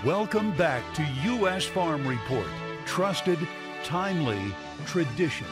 Welcome back to U.S. Farm Report. Trusted, timely, tradition.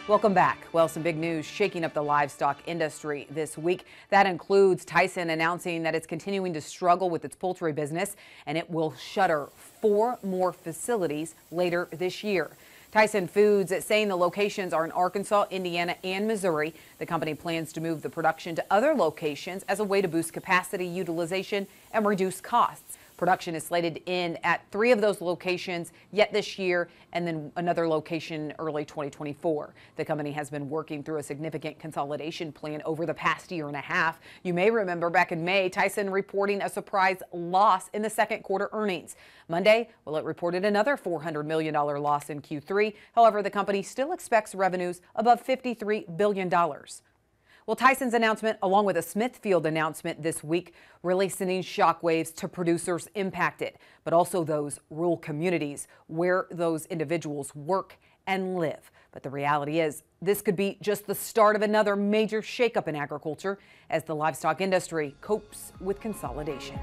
Welcome back. Well, some big news shaking up the livestock industry this week. That includes Tyson announcing that it's continuing to struggle with its poultry business, and it will shutter 4 more facilities later this year. Tyson Foods is saying the locations are in Arkansas, Indiana, and Missouri. The company plans to move the production to other locations as a way to boost capacity utilization and reduce costs. Production is slated in at 3 of those locations yet this year, and then another location early 2024. The company has been working through a significant consolidation plan over the past year and a half. You may remember back in May, Tyson reporting a surprise loss in the second quarter earnings. Monday, well, it reported another $400 million loss in Q3. However, the company still expects revenues above $53 billion. Well, Tyson's announcement, along with a Smithfield announcement this week, really sending shockwaves to producers impacted, but also those rural communities where those individuals work and live. But the reality is, this could be just the start of another major shakeup in agriculture as the livestock industry copes with consolidation.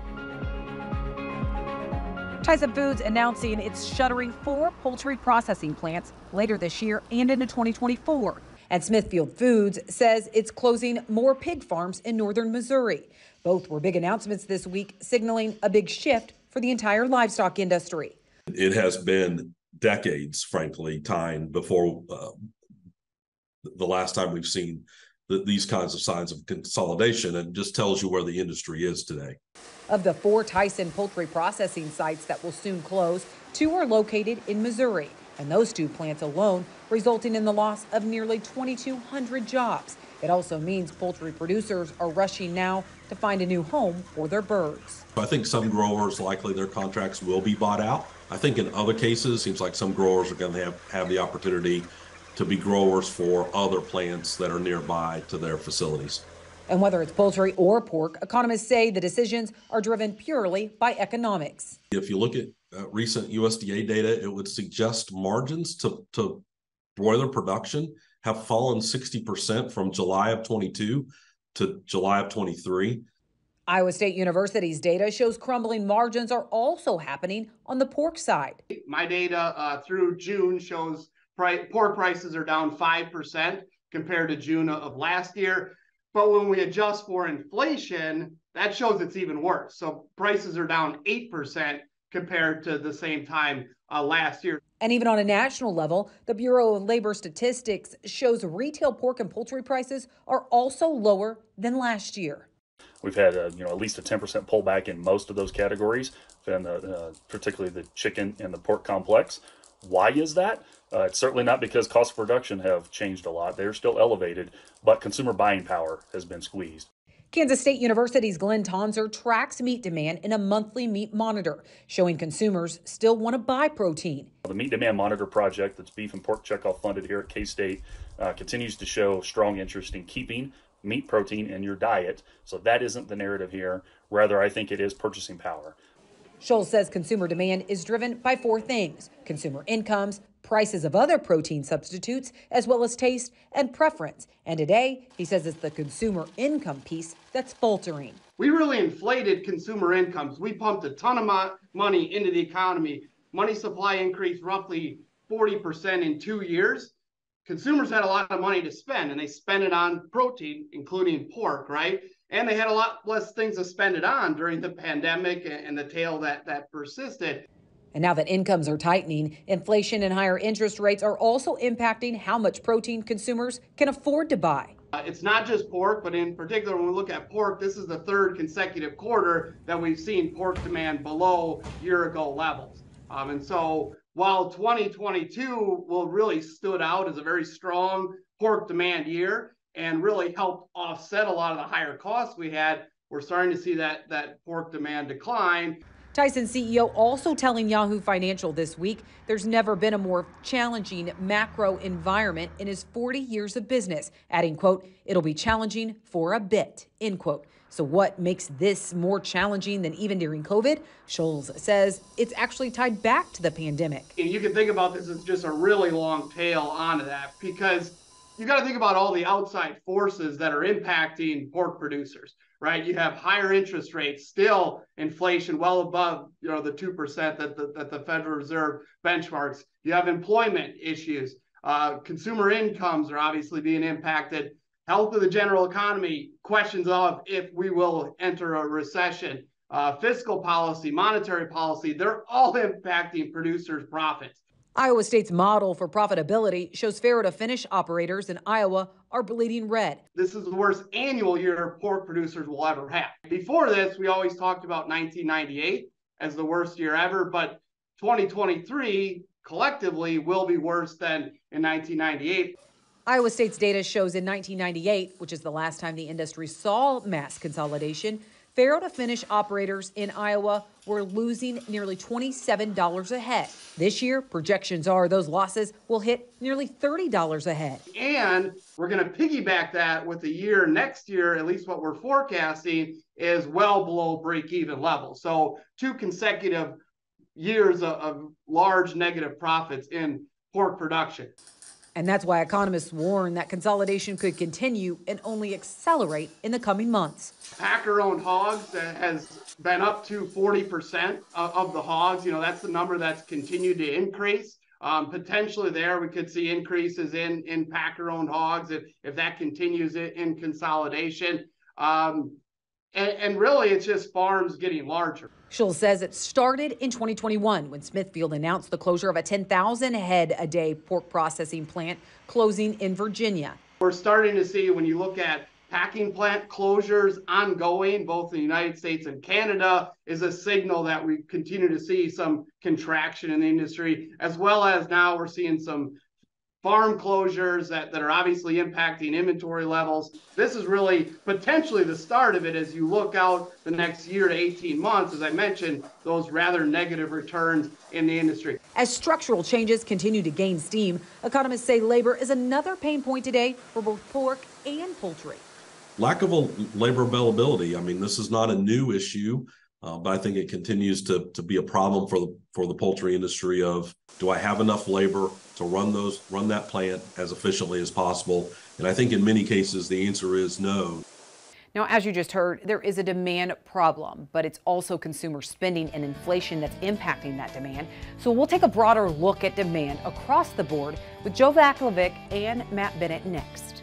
Tyson Foods announcing it's shuttering 4 poultry processing plants later this year and into 2024. And Smithfield Foods says it's closing more pig farms in northern Missouri. Both were big announcements this week, signaling a big shift for the entire livestock industry. It has been decades, frankly, time before the last time we've seen these kinds of signs of consolidation, and just tells you where the industry is today. Of the 4 Tyson poultry processing sites that will soon close, 2 are located in Missouri. And those 2 plants alone resulting in the loss of nearly 2,200 jobs. It also means poultry producers are rushing now to find a new home for their birds. I think some growers, likely their contracts will be bought out. I think in other cases, it seems like some growers are going to have the opportunity to be growers for other plants that are nearby to their facilities. And whether it's poultry or pork, economists say the decisions are driven purely by economics. If you look at recent USDA data, it would suggest margins to broiler production have fallen 60% from July of 22 to July of 23. Iowa State University's data shows crumbling margins are also happening on the pork side. My data through June shows pork prices are down 5% compared to June of last year. But when we adjust for inflation, that shows it's even worse. So prices are down 8% compared to the same time last year. And even on a national level, the Bureau of Labor Statistics shows retail pork and poultry prices are also lower than last year. We've had at least a 10% pullback in most of those categories, and particularly the chicken and the pork complex. Why is that? It's certainly not because cost of production have changed a lot. They're still elevated, but consumer buying power has been squeezed. Kansas State University's Glenn Tonser tracks meat demand in a monthly meat monitor, showing consumers still want to buy protein. The Meat Demand Monitor project that's beef and pork checkoff funded here at K-State continues to show strong interest in keeping meat protein in your diet. So that isn't the narrative here. Rather, I think it is purchasing power. Scholl says consumer demand is driven by 4 things: consumer incomes, prices of other protein substitutes, as well as taste and preference. And today, he says it's the consumer income piece that's faltering. We really inflated consumer incomes. We pumped a ton of money into the economy. Money supply increased roughly 40% in 2 years. Consumers had a lot of money to spend, and they spent it on protein, including pork, right? And they had a lot less things to spend it on during the pandemic and the tail that persisted. And now that incomes are tightening, inflation and higher interest rates are also impacting how much protein consumers can afford to buy. It's not just pork, but in particular, when we look at pork, this is the 3rd consecutive quarter that we've seen pork demand below year-ago levels. And so while 2022 will really stood out as a very strong pork demand year and really helped offset a lot of the higher costs we had, we're starting to see that pork demand decline. Tyson CEO also telling Yahoo Financial this week there's never been a more challenging macro environment in his 40 years of business, adding, quote, "It'll be challenging for a bit," end quote. So what makes this more challenging than even during COVID? Scholl says it's actually tied back to the pandemic. You can think about this as just a really long tail onto that, because you got to think about all the outside forces that are impacting pork producers. right? You have higher interest rates, still inflation well above, the 2% that the Federal Reserve benchmarks. You have employment issues. Consumer incomes are obviously being impacted. Health of the general economy, questions of if we will enter a recession. Fiscal policy, monetary policy, they're all impacting producers' profits. Iowa State's model for profitability shows farrow to finish operators in Iowa are bleeding red. This is the worst annual year pork producers will ever have. Before this, we always talked about 1998 as the worst year ever, but 2023 collectively will be worse than in 1998. Iowa State's data shows in 1998, which is the last time the industry saw mass consolidation, farrow to finish operators in Iowa were losing nearly $27 a head. This year, projections are those losses will hit nearly $30 a head. And we're going to piggyback that with the year next year, at least what we're forecasting, is well below break-even level. So 2 consecutive years of large negative profits in pork production. And that's why economists warn that consolidation could continue and only accelerate in the coming months. Packer-owned hogs has been up to 40% of the hogs. That's the number that's continued to increase. Potentially there, we could see increases in Packer-owned hogs if that continues in consolidation. And really, it's just farms getting larger. Schultz says it started in 2021 when Smithfield announced the closure of a 10,000 head a day pork processing plant closing in Virginia. We're starting to see, when you look at packing plant closures ongoing, both in the United States and Canada, is a signal that we continue to see some contraction in the industry, as well as now we're seeing some farm closures that are obviously impacting inventory levels. This is really potentially the start of it as you look out the next year to 18 months, as I mentioned, those rather negative returns in the industry. As structural changes continue to gain steam, economists say labor is another pain point today for both pork and poultry. Lack of labor availability. I mean, this is not a new issue, but I think it continues to be a problem for the poultry industry of, do I have enough labor to run that plant as efficiently as possible? And I think in many cases, the answer is no. Now, as you just heard, there is a demand problem, but it's also consumer spending and inflation that's impacting that demand. So we'll take a broader look at demand across the board with Joe Vaklovic and Matt Bennett next.